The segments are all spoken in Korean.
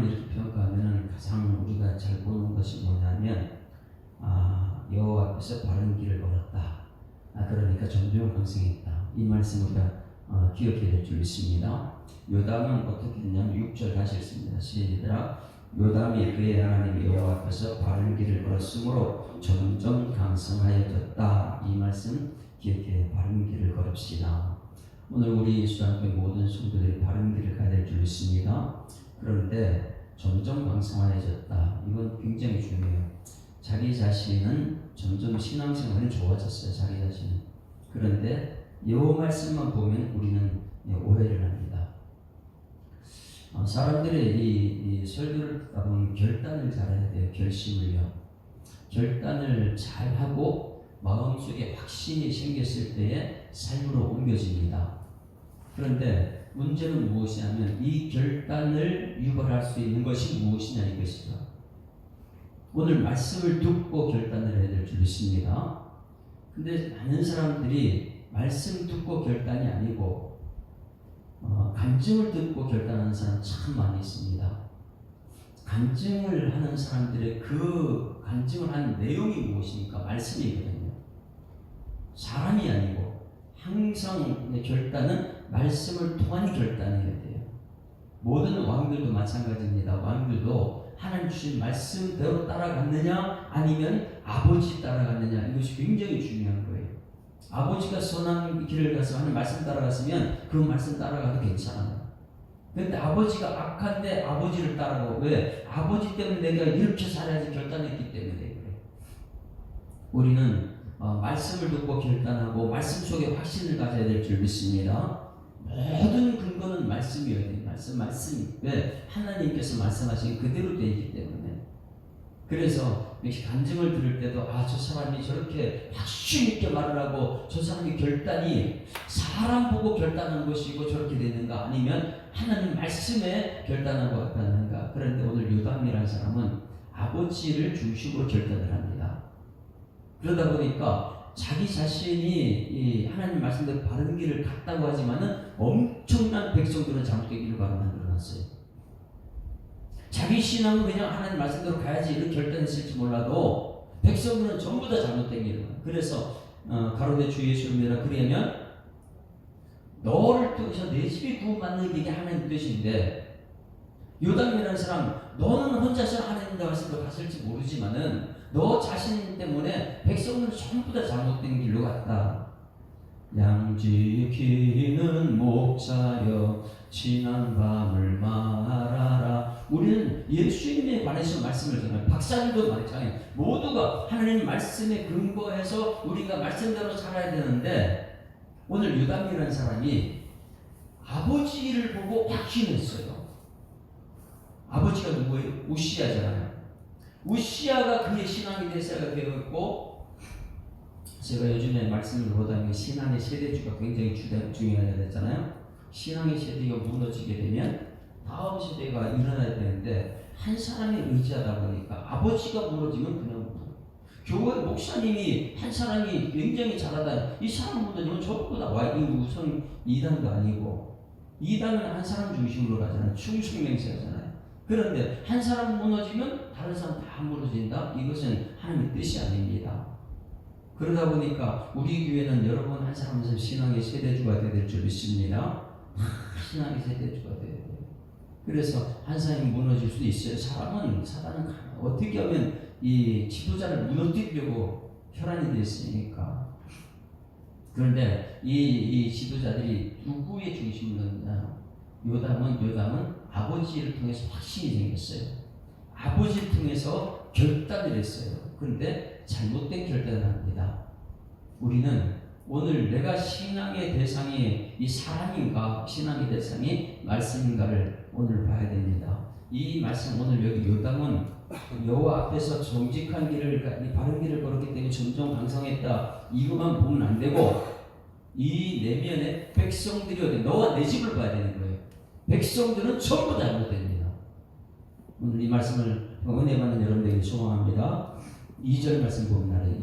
이렇게 평가하면 가장 우리가 잘 보는 것이 뭐냐면 여호와 앞에서 바른 길을 걸었다. 그러니까 존중강성했다. 이 말씀 우리가 기억해야 될 줄 믿습니다. 요담은 어떻게 했냐면 6절 다시 읽습니다. 시작. 요담이 그의 하나님 여호와 앞에서 바른 길을 걸었으므로 점점 강성하여졌다. 이 말씀 기억해 바른 길을 걸읍시다. 오늘 우리 수양교회 모든 성도들이 바른 길을 가야 될 줄 믿습니다. 그런데 점점 강성하여졌다. 이건 굉장히 중요해요. 자기 자신은 점점 신앙생활이 좋아졌어요. 자기 자신은. 그런데 이 말씀만 보면 우리는 오해를 합니다. 사람들의 이 설교를 듣다 보면 결단을 잘해야 돼요. 결심을요. 결단을 잘하고 마음속에 확신이 생겼을 때에 삶으로 옮겨집니다. 그런데 문제는 무엇이냐면 이 결단을 유발할 수 있는 것이 무엇이냐 이것이죠. 오늘 말씀을 듣고 결단을 해야 될 줄 믿습니다. 근데 많은 사람들이 말씀 듣고 결단이 아니고 간증을 듣고 결단하는 사람 참 많이 있습니다. 간증을 하는 사람들의 그 간증을 하는 내용이 무엇입니까? 말씀이거든요. 사람이 아니고 항상 결단은 말씀을 통한 결단이어야 돼요. 모든 왕들도 마찬가지입니다. 왕들도 하나님 주신 말씀대로 따라갔느냐 아니면 아버지 따라갔느냐 이것이 굉장히 중요한 거예요. 아버지가 선한 길을 가서 하는 말씀 따라갔으면 그 말씀 따라가도 괜찮아요. 그런데 아버지가 악한데 아버지를 따라가고 왜? 아버지 때문에 내가 이렇게 살아야지 결단했기 때문에 그래. 우리는 말씀을 듣고 결단하고 말씀 속에 확신을 가져야 될 줄 믿습니다. 모든 근거는 말씀이어야 돼요. 말씀. 왜? 하나님께서 말씀하신 그대로 되어 있기 때문에. 그래서 역시 간증을 들을 때도 저 사람이 저렇게 확신 있게 말을 하고 저 사람의 결단이 사람 보고 결단한 것이고 저렇게 되는가 아니면 하나님 말씀에 결단하고 갔는가. 그런데 오늘 요담이라는 사람은 아버지를 중심으로 결단을 합니다. 그러다 보니까 자기 자신이 이 하나님 말씀대로 바른 길을 갔다고 하지만은 엄청난 백성들은 잘못된 길을 바로 만들어놨어요. 자기 신앙은 그냥 하나님 말씀대로 가야지 이렇게 결단했을지 몰라도 백성들은 전부 다 잘못된 길을 가요. 그래서 가로되 주 예수를 믿으라 그러면 너를 통해서 내 집이 구원받는 게 하나님 뜻인데 요담이라는 사람 너는 혼자서 하나님 말씀대로 갔을지 모르지만은 너 자신 때문에 백성들은 전부 다 잘못된 길로 갔다. 양 지키는 목자여 지난 밤을 말하라. 우리는 예수님에 관해서 말씀을 전해요. 박사님도 말했잖아요. 모두가 하나님 말씀에 근거해서 우리가 말씀대로 살아야 되는데 오늘 요담이라는 사람이 아버지를 보고 확신했어요. 아버지가 누구예요? 우시아잖아요. 우시아가 그의 신앙의 대사가 되었고 제가 요즘에 말씀을 보다니 신앙의 세대주가 굉장히 중요하다고 했잖아요. 신앙의 세대가 무너지게 되면 다음 세대가 일어나야 되는데 한 사람이 의지하다 보니까 아버지가 무너지면 그냥 교회 목사님이 한 사람이 굉장히 잘하다 이 사람 무너지면 전부 다 와이 우선 이단도 아니고 이단은 한 사람 중심으로 가잖아요. 충성맹세하잖아요. 그런데 한 사람 무너지면 다른 사람 다 무너진다? 이것은 하나님의 뜻이 아닙니다. 그러다 보니까 우리 교회는 여러분 한 사람에서 신앙의 세대주가 되어야 될 줄 믿습니다. 신앙의 세대주가 되어야 돼요. 그래서 한 사람이 무너질 수도 있어요. 사단은 어떻게 하면 이 지도자를 무너뜨리려고 혈안이 되어 있으니까. 그런데 이 지도자들이 누구의 중심으로 있냐? 요담은 아버지를 통해서 확신이 생겼어요. 아버지를 통해서 결단을 했어요. 그런데 잘못된 결단을 합니다. 우리는 오늘 내가 신앙의 대상이 이 사람인가 신앙의 대상이 말씀인가를 오늘 봐야 됩니다. 이 말씀 오늘 여기 요담은 여호와 앞에서 정직한 길을 바른 길을 걸었기 때문에 점점 강성했다. 이것만 보면 안 되고 이 내면에 백성들이 어디 너와 내 집을 봐야 되는 거예요. 백성들은 전부 잘못됩니다. 오늘 이 말씀을 은혜 받는 여러분들에게 소망합니다. 2절 말씀 보면 알아요.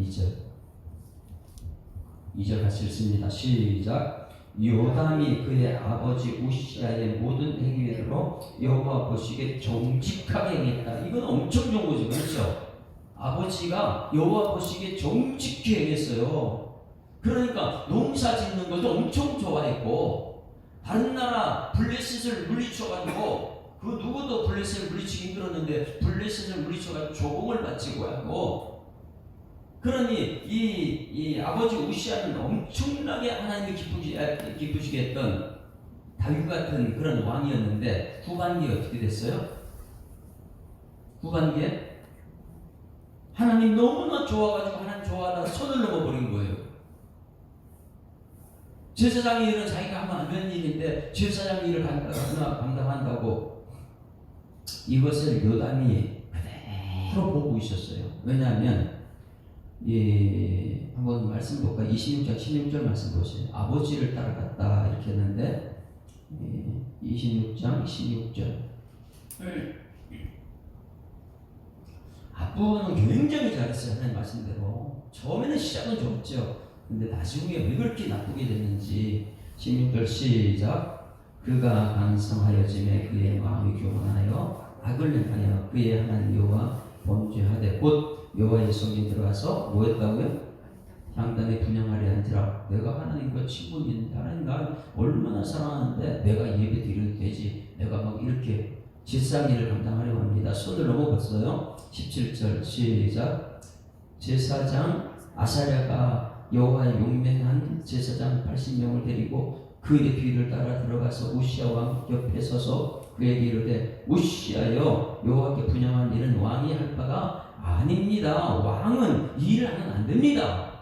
2절 같이 읽습니다. 시작. 요담이 그의 아버지 우시아의 모든 행위대로 여호와 보시기에 정직하게 행했다. 이건 엄청 좋은 거죠. 그렇죠? 아버지가 여호와 보시기에 정직히 행했어요. 그러니까 농사 짓는 것도 엄청 좋아했고, 다른 나라 블레셋을 물리쳐가지고, 그 누구도 블레셋을 물리치기 힘들었는데 블레셋을 물리쳐가지고 조공을 바치고 하고, 그러니 이 아버지 우시아는 엄청나게 하나님이 기쁘시게 했던 다윗 같은 그런 왕이었는데, 후반기에 어떻게 됐어요? 후반기에 하나님 너무나 좋아가지고 하나님 좋아하다가 손을 넘어버린 거예요. 제사장의 일은 자기가 하면 안 되는 일인데 제사장 일을 감당한다고 이것을 요담이 그대로 보고 있었어요. 왜냐하면 한번 말씀 볼까요? 26장 16절 말씀 보세요. 아버지를 따라갔다 이렇게 했는데 26장 16절 앞부분은 굉장히 잘했어요. 하나님 말씀대로. 처음에는 시작은 좋았죠. 근데 나중에 왜 그렇게 나쁘게 됐는지 16절 시작. 그가 강성하여짐에 그의 마음이 교만하여 악을 행하여 그의 하나님 여호와 범죄하되 곧 여호와의 성전에 들어가서 뭐 했다고요? 향단에 분향하려 한지라. 내가 하나님과 친분인데 하나님 나 얼마나 사랑하는데 내가 예배 드려도 되지. 내가 막 이렇게 제사장 일을 감당하려고 합니다. 손을 넘어갔어요. 17절 시작. 제사장 아사랴가 여호와의 용맹한 제사장 80명을 데리고 그의 뒤를 따라 들어가서 우시아 왕 옆에 서서 그에게 이르되 우시아여 여호와께 분향한 일은 왕이 할 바가 아닙니다. 왕은 이 일을 하면 안 됩니다.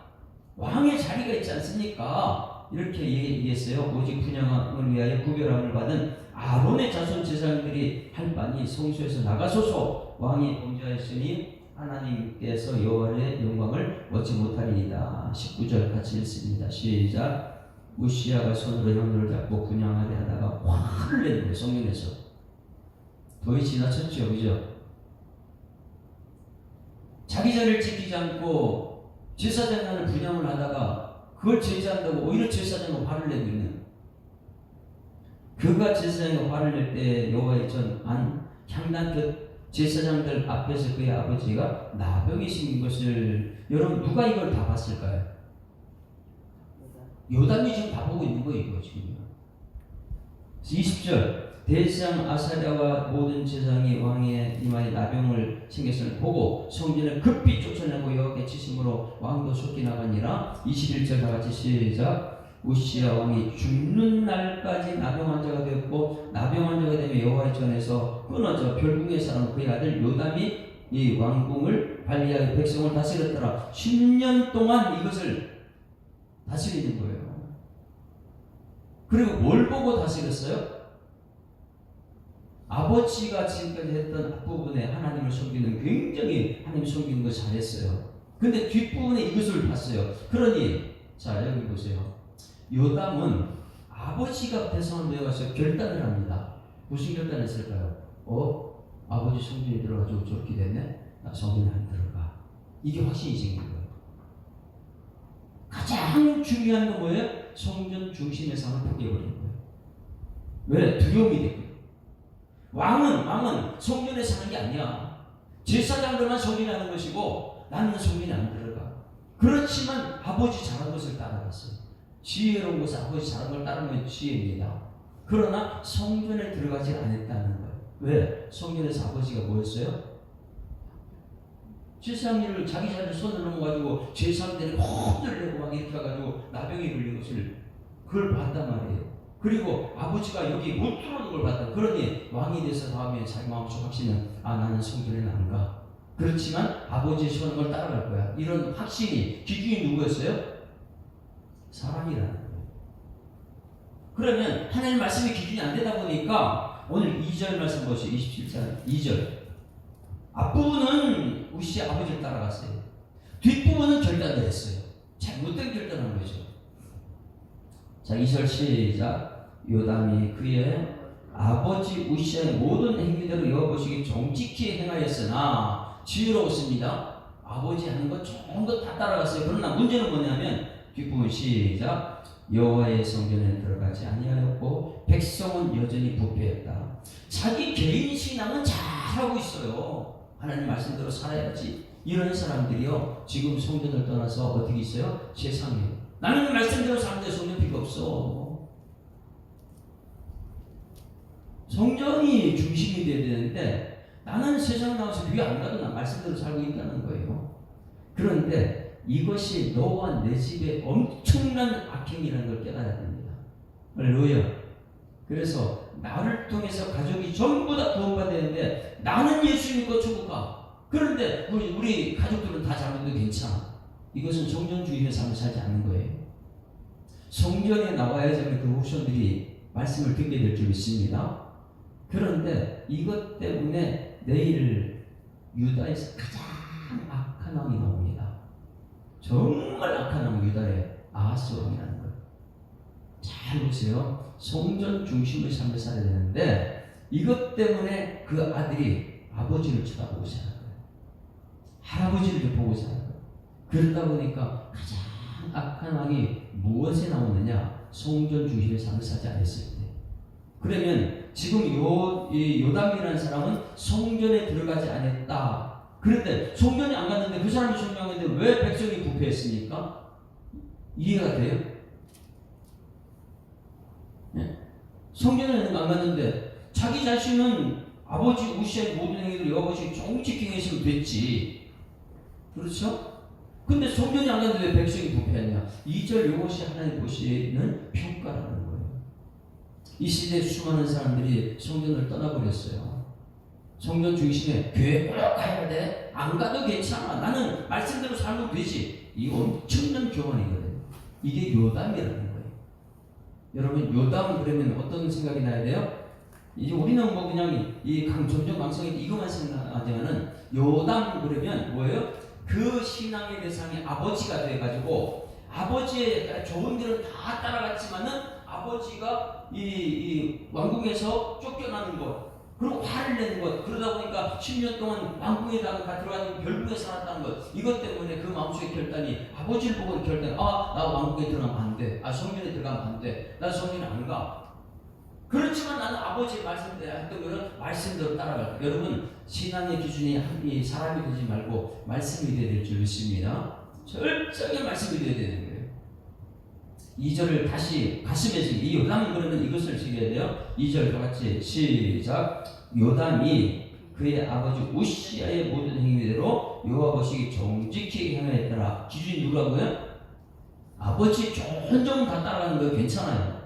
왕의 자리가 있지 않습니까? 이렇게 얘기했어요. 오직 분향을 위하여 구별함을 받은 아론의 자손 제사장들이 할 바니 성소에서 나가소서. 왕이 범죄하였으니 하나님께서 여호와의 영광을 얻지 못하리이다. 19절 같이 읽습니다. 시작. 우시아가 손으로 형들을 잡고 분향하게 하다가 화를 내는 거예요. 성전에서. 거의 지나쳤죠. 그죠? 자기 자리를 지키지 않고 제사장을 분향을 하다가 그걸 제지한다고 오히려 제사장은 화를 내고 있는. 그가 제사장이 화를 낼 때 여호와의 전 향단 곁 제사장들 앞에서 그의 아버지가 나병이 생긴 것을 여러분 누가 이걸 다 봤을까요? 요담이 지금 다 보고 있는 거예요. 이거 지금 20절 대제사장 아사랴와 모든 제사장이 왕의 이마에 나병을 생겼을 보고 성전을 급히 쫓아내고 여호와께 치심으로 왕도 쫓기 나가니라. 21절 다같이 시작. 우시아 왕이 죽는 날까지 나병 환자가 되었고 나병 환자가 되면 여호와의 전에서 끊어져 별궁에 사는 그의 아들 요담이 이 왕궁을 관리하여 백성을 다스렸더라. 10년 동안 이것을 다스리는 거예요. 그리고 뭘 보고 다스렸어요? 아버지가 지금까지 했던 앞부분에 하나님을 섬기는 굉장히 하나님 섬기는 거 잘했어요. 근데 뒷부분에 이것을 봤어요. 그러니 자 여기 보세요. 요담은 아버지가 대성을 내어가서 결단을 합니다. 무슨 결단을 했을까요? 아버지 성전에 들어가지고 저렇게 됐네? 나 성전에 안 들어가. 이게 확신이 생긴 거예요. 가장 중요한 건 뭐예요? 성전 중심의 삶을 포기해버리는 거예요. 왜? 두려움이 됐거든요. 왕은 성전에 사는 게 아니야. 제사장들만 성전에 하는 것이고 나는 성전에 안 들어가. 그렇지만 아버지 잘한 것을 따라갔어요. 지혜로운 것은 아버지 잘한 걸 따르면 지혜입니다. 그러나 성전에 들어가지 않았다는 거예요. 왜? 성전에서 아버지가 뭐였어요? 제사장 일을 자기 자리를 손을 넘어가지고 제사장들이 혼을 내고 막 이렇게 해가지고 나병이 걸린 것을 그걸 봤단 말이에요. 그리고 아버지가 여기 못 들어오는 걸 봤다. 그러니 왕이 돼서 다음에 자기 마음속 확신은 나는 성전에는 안 가. 그렇지만 아버지의 시원한 걸 따라갈 거야. 이런 확신이 기준이 누구였어요? 사람이라는 거예요. 그러면 하나님 말씀이 기준이 안 되다 보니까 오늘 2절 말씀 보시죠. 27절 2절 앞부분은 우시 아버지를 따라갔어요. 뒷부분은 결단을 했어요. 잘못된 결단한 거죠. 자 2절 시작. 요담이 그의 아버지 우시아의 모든 행위대로 여호와 보시기에 정직히 행하였으나 지혜로웠습니다. 아버지 하는 거 좋은 거 다 따라갔어요. 그러나 문제는 뭐냐면 뒷부분 시작. 여호와의 성전에 들어가지 아니하였고 백성은 여전히 부패했다. 자기 개인 신앙은 잘하고 있어요. 하나님 말씀대로 살아야지. 이런 사람들이요 지금 성전을 떠나서 어떻게 있어요? 세상에 나는 말씀대로 사는데 성전 필요 없어. 성전이 중심이 돼야 되는데 나는 세상에 나와서 교회 안 가도 나 말씀대로 살고 있다는 거예요. 그런데 이것이 너와 내 집에 엄청난 악행이라는 걸 깨달아야 됩니다. 할렐루야. 그래서 나를 통해서 가족이 전부 다 구원받아야 되는데 나는 예수 믿고 천국 가. 그런데 우리 가족들은 다 잘못해도 괜찮아. 이것은 성전주의의 삶을 살지 않는 거예요. 성전에 나와야지 그 후손들이 말씀을 듣게 될 줄 믿습니다. 그런데 이것 때문에 내일 유다에서 가장 악한 왕이 나옵니다. 정말 악한 왕 유다의 아하스 왕이라는 거예요. 잘 보세요. 성전 중심의 삶을 살아야 되는데 이것 때문에 그 아들이 아버지를 쳐다보고 살아요. 할아버지를 보고 살아요. 그러다 보니까 가장 악한 왕이 무엇에 나오느냐? 성전 중심의 삶을 살지 않았을 때. 그러면 지금 요담이라는 사람은 성전에 들어가지 않았다. 그런데 성전에 안 갔는데 그 사람이 성령인데 왜 백성이 부패했습니까? 이해가 돼요? 네? 성전에 안 갔는데 자기 자신은 아버지 우시아의 모든 행위를 여호와께 정직히 행했으면 됐지. 그렇죠? 근데 성전이 안 갔는데 왜 백성이 부패했냐? 2절 이것이 하나님 보시는 평가라는 거예요. 이 시대에 수많은 사람들이 성전을 떠나버렸어요. 성전 중심에 교회 꼭 가야 돼? 안 가도 괜찮아. 나는 말씀대로 살면 되지. 이 엄청난 교만이거든요. 이게 요담이라는 거예요. 여러분 요담 그러면 어떤 생각이 나야 돼요? 이제 우리는 뭐 그냥 이 점점 강성이 이것만 생각하지만은 요담 그러면 뭐예요? 그 신앙의 대상이 아버지가 돼가지고 아버지의 좋은 길은 다 따라갔지만은 아버지가 이 왕궁에서 쫓겨나는 것 그리고 화를 내는 것 그러다 보니까 10년 동안 왕궁에다가 들어가는 별궁에 살았다는 것 이것 때문에 그 마음속의 결단이 아버지를 보고 결단 나 왕궁에 들어가면 안 돼. 성전에 들어가면 안 돼. 나 성전에 안 가. 그렇지만 나는 아버지의 말씀대로 했던 것은 말씀대로 따라갈 거예요. 여러분 신앙의 기준이 사람이 되지 말고 말씀이 되어야 될 줄 믿습니다. 철저하게 말씀이 되어야 되는 거예요. 2절을 다시 가슴에 새기고 이 요담은 그러면 이것을 새겨야 돼요. 2절 같이 시작. 요담이 그의 아버지 우시아의 모든 행위대로 여호와 보시기 정직히 행하였더라. 기준이 누구라고요? 아버지 종종 다 따라가는 거 괜찮아요.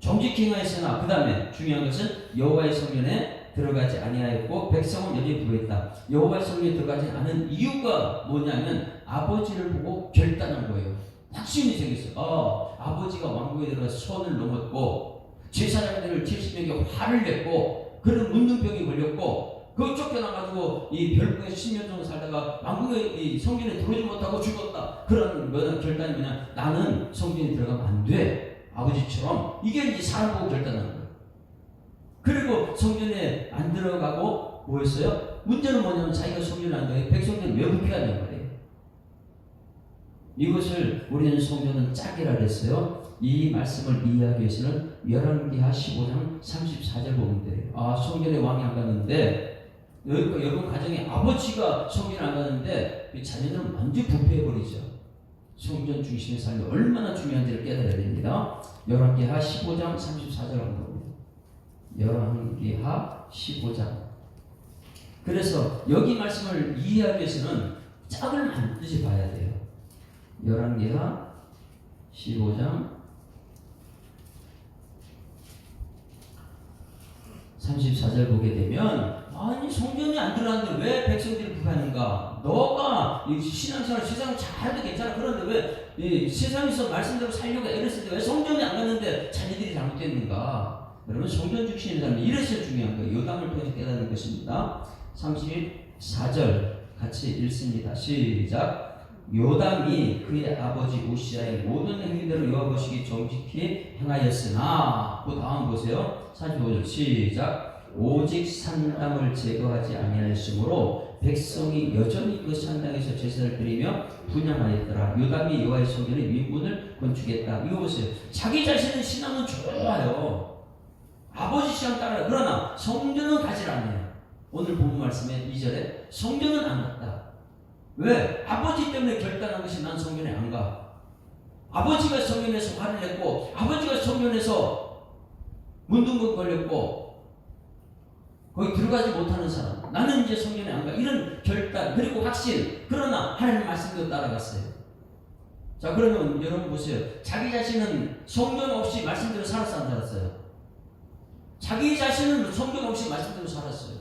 정직히 행하였으나 그 다음에 중요한 것은 여호와의 성전에 들어가지 아니하였고 백성은 여전히 부패했다. 여호와의 성전에 들어가지 않은 이유가 뭐냐면 아버지를 보고 결단한 거예요. 확신이 생겼어요. 아버지가 왕궁에 들어가서 선을 넘었고 제사장들을 70명이 화를 냈고 그런 문둥병이 걸렸고 그 쫓겨나가지고 이 별궁에 10년 정도 살다가 왕궁에 이 성전에 들어오지 못하고 죽었다. 그런 결단이 뭐냐? 나는 성전에 들어가면 안 돼. 아버지처럼 이게 이제 사람 보고 결단하는 거예요. 그리고 성전에 안 들어가고 뭐였어요? 문제는 뭐냐면 자기가 성전에 안 들어가고 백성들은 왜 부패하냐는 거예요. 이것을 우리는 성전은 짝이라 그랬어요. 이 말씀을 이해하기 위해서는 열왕기하 15장 34절 보면 돼요. 성전에 왕이 안 갔는데 여러분 가정에 아버지가 성전에 안 갔는데 자녀들은 완전 부패해버리죠. 성전 중심의 삶이 얼마나 중요한지를 깨달아야 됩니다. 열왕기하 15장 34절 하는 겁니다. 열왕기하 15장. 그래서 여기 말씀을 이해하기 위해서는 짝을 반드시 봐야 돼요. 열왕기하 15장 34절 보게 되면 아니 성전이 안 들어갔는데 왜 백성들이 부패하는가? 너가 신앙생활 세상 잘해도 괜찮아. 그런데 왜 세상에서 말씀대로 살려고 애랬을 때 왜 성전에 안 갔는데 자녀들이 잘못됐는가? 여러분 성전 중심의 삶이 이래서 중요한 거예요. 요담을 통해서 깨닫는 것입니다. 34절 같이 읽습니다. 시작. 요담이 그의 아버지 우시아의 모든 행위대로 여호와 보시기 정직히 행하였으나 그 다음 보세요. 45절 시작. 오직 산담을 제거하지 아니하였으므로 백성이 여전히 그 산당에서 제사를 드리며 분향하였더라. 요담이 여호와의 성전에 민군을 건축했다. 이거 보세요. 자기 자신의 신앙은 좋아요. 아버지 신앙 따라요. 그러나 성전은 가지 않아요. 오늘 본 말씀에 2절에 성전은 안 갔다. 왜? 아버지 때문에 결단한 것이 난 성전에 안 가. 아버지가 성전에서 화를 냈고 아버지가 성전에서 문둥근 걸렸고 거기 들어가지 못하는 사람, 나는 이제 성전에 안 가. 이런 결단 그리고 확신. 그러나 하나님 말씀도 따라갔어요. 자, 그러면 여러분 보세요. 자기 자신은 성전 없이 말씀대로 살았어 안 살았어요? 자기 자신은 성전 없이 말씀대로 살았어요.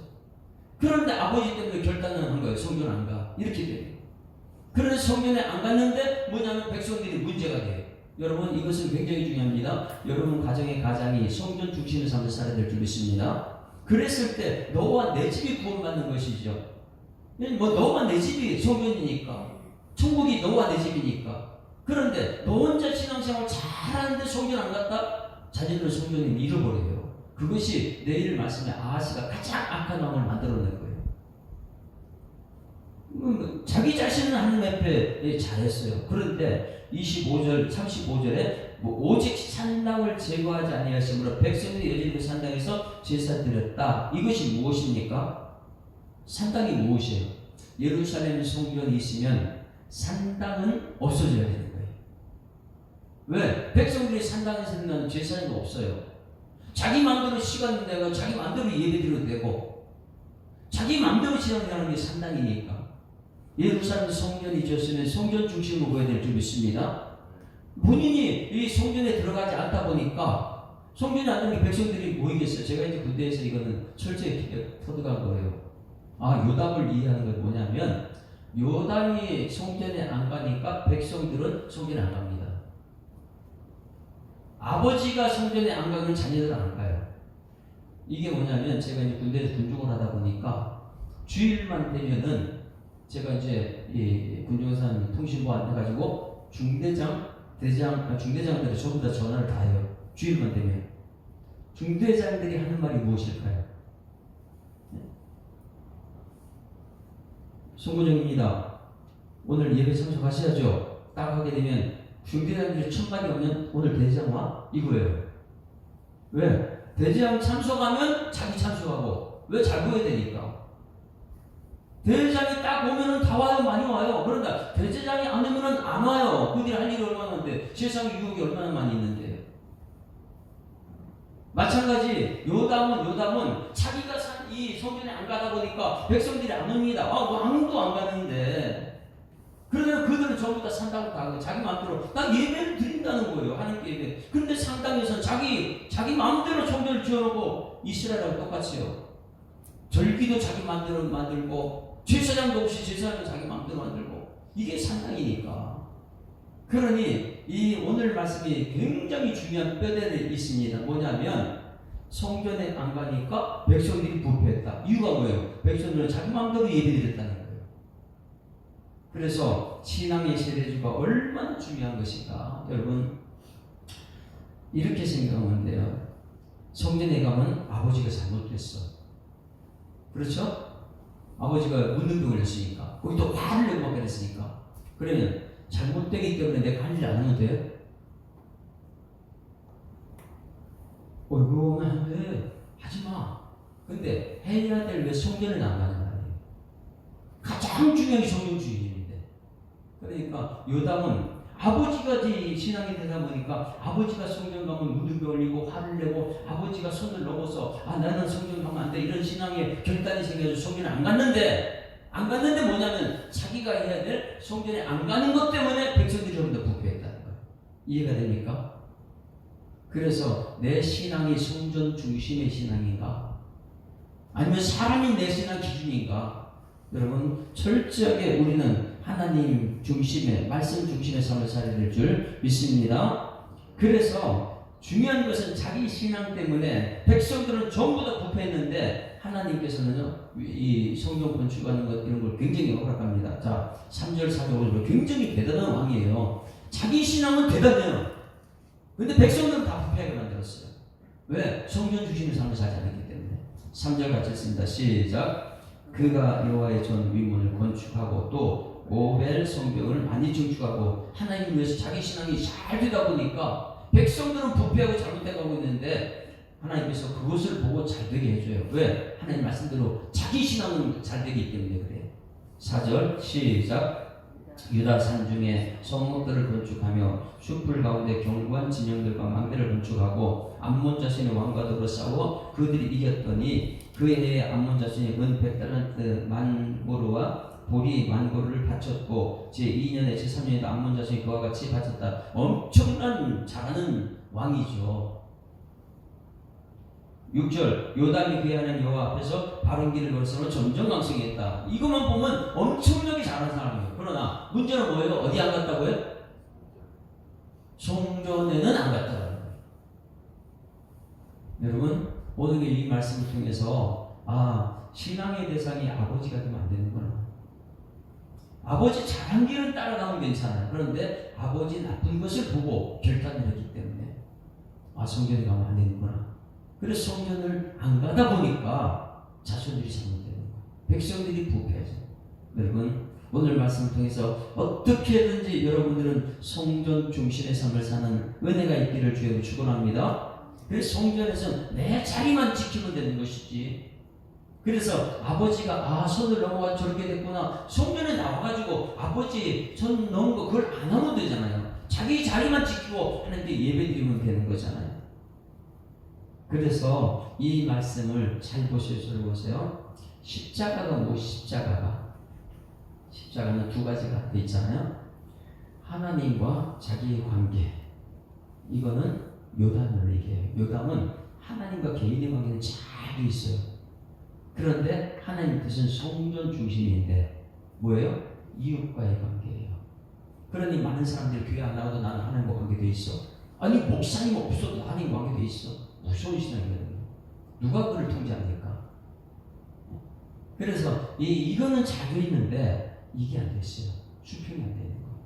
그런데 아버지 때문에 결단을 한 거예요. 성전 안 가. 이렇게 돼요. 그런데 성전에 안 갔는데 뭐냐면 백성들이 문제가 돼요. 여러분 이것은 굉장히 중요합니다. 여러분 가정의 가장이 성전 중심의 삶을 살아야 될 줄 믿습니다. 그랬을 때 너와 내 집이 구원받는 것이죠. 뭐 너와 내 집이 성전이니까, 천국이 너와 내 집이니까. 그런데 너 혼자 신앙생활 잘하는데 성전 안 갔다? 자녀들 성전을 잃어버려요. 그것이 내일 말씀에 아하스가 가장 악한 왕을 만들어낼 거예요. 자기 자신은 하나님 앞에 잘했어요. 그런데 25절, 35절에 오직 산당을 제거하지 아니하심으로 백성들이 여전히 그 산당에서 제사 드렸다. 이것이 무엇입니까? 산당이 무엇이에요? 예루살렘 성전이 있으면 산당은 없어져야 되는 거예요. 왜? 백성들이 산당에서 드리는 제사는 없어요. 자기 마음대로 시간 내고 자기 마음대로 예배 드려도 되고 자기 마음대로 신앙하는 게 산당이니까. 예루살렘 성전이 있었으면 성전 중심으로 보여야 될 줄 믿습니다. 본인이 이 성전에 들어가지 않다 보니까 성전에 안 들어가면 백성들이 모이겠어요. 제가 이제 군대에서 이거는 철저히 터득한 거예요. 아, 요담을 이해하는 건 뭐냐면 요담이 성전에 안 가니까 백성들은 성전에 안 갑니다. 아버지가 성전에 안 가면 자녀들은 안 가요. 이게 뭐냐면 제가 이제 군대에서 군중을 하다 보니까 주일만 되면은 제가 이제 이 군중산 통신부 해가지고 중대장들이 전부 다 전화를 다 해요. 주일만 되면. 중대장들이 하는 말이 무엇일까요? 송구정입니다. 오늘 예배 참석하셔야죠. 딱 하게 되면 중대장들이 천만이 오면 오늘 대장 와? 이거예요. 왜? 대장 참석하면 자기 참석하고. 왜? 잘 보여야 되니까. 대장이 딱 오면은 다 와요. 많이 와요. 그런데 대제장이 안 오면은 안 와요. 그들이 할 일이 얼마나 많은데 세상 유혹이 얼마나 많이 있는데. 마찬가지 요담은 자기가 산 이 성전에 안 가다 보니까 백성들이 안 옵니다. 왕도 안 가는데 그러면 그들은 전부 다 산다고 가고 자기 마음대로 나 예배를 드린다는 거예요. 하나님께 예배. 그런데 산당에서는 자기 마음대로 성전을 지어놓고 이스라엘하고 똑같이요. 절기도 자기 마음대로 만들고 제사장도 없이 제사장도 자기 마음대로 만들고 이게 산당이니까. 그러니 이 오늘 말씀이 굉장히 중요한 뼈대가 있습니다. 뭐냐면 성전에 안 가니까 백성들이 부패했다. 이유가 뭐예요? 백성들은 자기 마음대로 예배드렸다는 거예요. 그래서 신앙의 세대주가 얼마나 중요한 것인가. 여러분 이렇게 생각하면 돼요. 성전에 가면 아버지가 잘못했어. 그렇죠? 아버지가 문둥병을 했으니까 거기 또 화를 내고 막 그랬으니까 그러면 잘못되기 때문에 내가 할 일 안 하면 돼요? 이거 하면 안 돼. 하지마. 근데 해야 될 왜 성전을 안 가는 말이에요. 가장 중요한 게 성전주의인데. 그러니까 요담은 아버지가 신앙이 되다 보니까 아버지가 성전 가면 무릎에 올리고 화를 내고 아버지가 손을 넘어서 나는 성전 가면 안 돼. 이런 신앙의 결단이 생겨서 성전에 안 갔는데 뭐냐면 자기가 해야 될 성전에 안 가는 것 때문에 백성들이 좀 더 부패했다는 거예요. 이해가 됩니까? 그래서 내 신앙이 성전 중심의 신앙인가? 아니면 사람이 내 신앙 기준인가? 여러분 철저하게 우리는 하나님 중심의 말씀 중심의 삶을 살아야 될 줄 믿습니다. 그래서 중요한 것은 자기 신앙 때문에 백성들은 전부 다 부패했는데 하나님께서는 이 성전 건축하는 것 이런 걸 굉장히 허락합니다. 자, 3절 4절 굉장히 대단한 왕이에요. 자기 신앙은 대단해요. 근데 백성들은 다 부패하게 만들었어요. 왜? 성전 중심의 삶을 살지 않았기 때문에. 3절 같이 했습니다. 시작. 그가 여호와의 전 위문을 건축하고 또 오벨 성벽을 많이 증축하고 하나님 위해서 자기 신앙이 잘 되다 보니까 백성들은 부패하고 잘못해가고 있는데 하나님께서 그것을 보고 잘 되게 해줘요. 왜? 하나님 말씀대로 자기 신앙은 잘 되기 때문에 그래요. 4절 시작. 유다 산중에 성읍들을 건축하며 숲을 가운데 견고한 진영들과 망대를 건축하고 암몬 자손의 왕과 더불어 싸워 그들이 이겼더니 그 해에 암몬 자손이 은 100달란트 만고르와 보리 만고르를 바쳤고 제2년에 제3년에도 암몬 자손이 그와 같이 바쳤다. 엄청난 잘하는 왕이죠. 6절 요담이 그의 하나님 여호와 앞에서 바른 길을 걸어서 점점 강성했다. 이것만 보면 엄청나게 잘하는 사람이에요. 그러나 문제는 뭐예요? 어디 안 갔다고요? 성전에는 안 갔다고요. 여러분 오늘 이 말씀을 통해서 신앙의 대상이 아버지가 되면 안 되는구나. 아버지 잘한 길을 따라가면 괜찮아요. 그런데 아버지 나쁜 것을 보고 결단을 했기 때문에 성전에 가면 안 되는구나. 그래서 성전을 안 가다 보니까 자손들이 잘못되는 거예요. 백성들이 부패하죠. 여러분 오늘 말씀을 통해서 어떻게든지 여러분들은 성전 중심의 삶을 사는 은혜가 있기를 주여 축원합니다. 그래서 성전에서 내 자리만 지키면 되는 것이지. 그래서 아버지가 선을 넘어가 저렇게 됐구나. 성전에 나와가지고 아버지 선 넘은 거 그걸 안 하면 되잖아요. 자기 자리만 지키고 하나님께 예배드리면 되는 거잖아요. 그래서 이 말씀을 잘 보세요. 십자가가 십자가는 두 가지가 돼 있잖아요. 하나님과 자기의 관계. 이거는 요담을 얘기해요. 요담은 하나님과 개인의 관계는 잘 돼 있어요. 그런데 하나님 뜻은 성전 중심인데 뭐예요? 이웃과의 관계예요. 그러니 많은 사람들이 교회 안 나와도 나는 하나님과 관계돼 있어. 아니 목사님 없어도 하나님과 관계돼 있어. 무서운 신앙이거든요. 누가 그를 통제합니까? 그래서 이거는 잘 돼 있는데 이게 안 됐어요. 수평이 안 되는 거예요.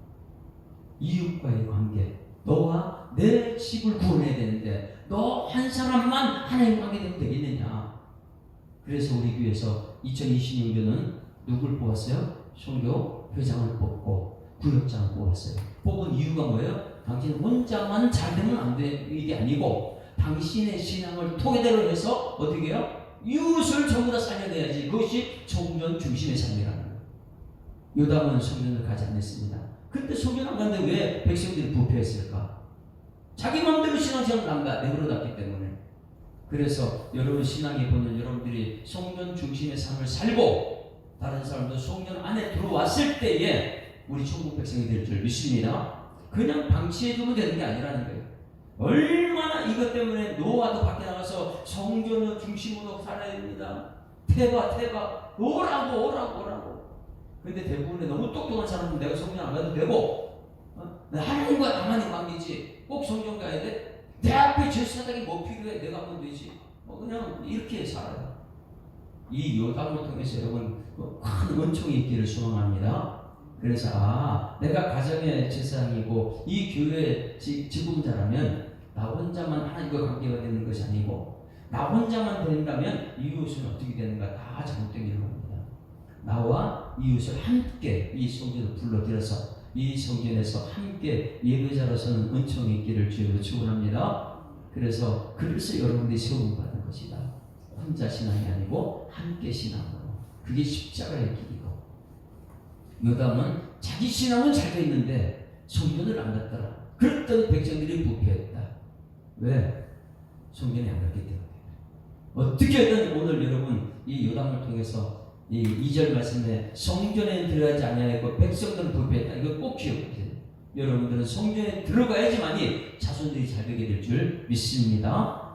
이웃과의 관계. 너와 내 집을 구원해야 되는데 너 한 사람만 하나님 관계 되면 되겠느냐. 그래서 우리 교회에서 2026년은 누굴 뽑았어요? 선교 회장을 뽑고 구역장을 뽑았어요. 뽑은 이유가 뭐예요? 당신 혼자만 잘 되면 안 돼. 이게 아니고 당신의 신앙을 토대로 해서 어떻게 해요? 이웃을 전부 다 살려내야지. 그것이 성전 중심의 삶이라는 거예요. 요담은 성전을 가지 않았습니다. 근데 성전 안 갔는데 왜 백성들이 부패했을까? 자기 마음대로 신앙생활을 안 가. 내버려놨기 때문에. 그래서 여러분 신앙에 보면 여러분들이 성전 중심의 삶을 살고 다른 사람도 성전 안에 들어왔을 때에 우리 천국 백성이 될 줄 믿습니다. 그냥 방치해두면 되는 게 아니라는 거예요. 얼마나 이것 때문에 노아도 밖에 나가서 성전을 중심으로 살아야 됩니다. 태바 오라고. 근데 대부분의 너무 똑똑한 사람은 내가 성전 안 가도 되고 하나님과 나만의 관계지 꼭 성전 가야 돼? 내 앞에 제사장이 뭐 필요해? 내가 하면 되지. 그냥 이렇게 살아요. 이 요담을 통해서 여러분 큰 은총이 있기를 소망합니다. 그래서 내가 가정의 제사장이고 이 교회의 지붕자라면 나 혼자만 하나님과 관계가 되는 것이 아니고 나 혼자만 된다면 이웃은 어떻게 되는가 다 잘못된 겁니다. 나와 이웃을 함께 이 성전을 불러들여서 이 성전에서 함께 예배자로서는 은총이 있기를 주여로 축원합니다. 그래서 여러분들이 세움 받는 것이다. 혼자 신앙이 아니고 함께 신앙으로. 그게 십자가의 길이고. 요담은 자기 신앙은 잘 돼 있는데 성전을 안 갔더라. 그랬더니 백성들이 부패했다. 왜? 성전에 안 갔기 때문에. 어떻게든 오늘 여러분 이 요담을 통해서 이 2절 말씀에 성전에 들어가지 아니하였고 백성들은 부패했다. 이거 꼭 기억하세요. 여러분들은 성전에 들어가야지만이 자손들이 잘 되게 될 줄 믿습니다.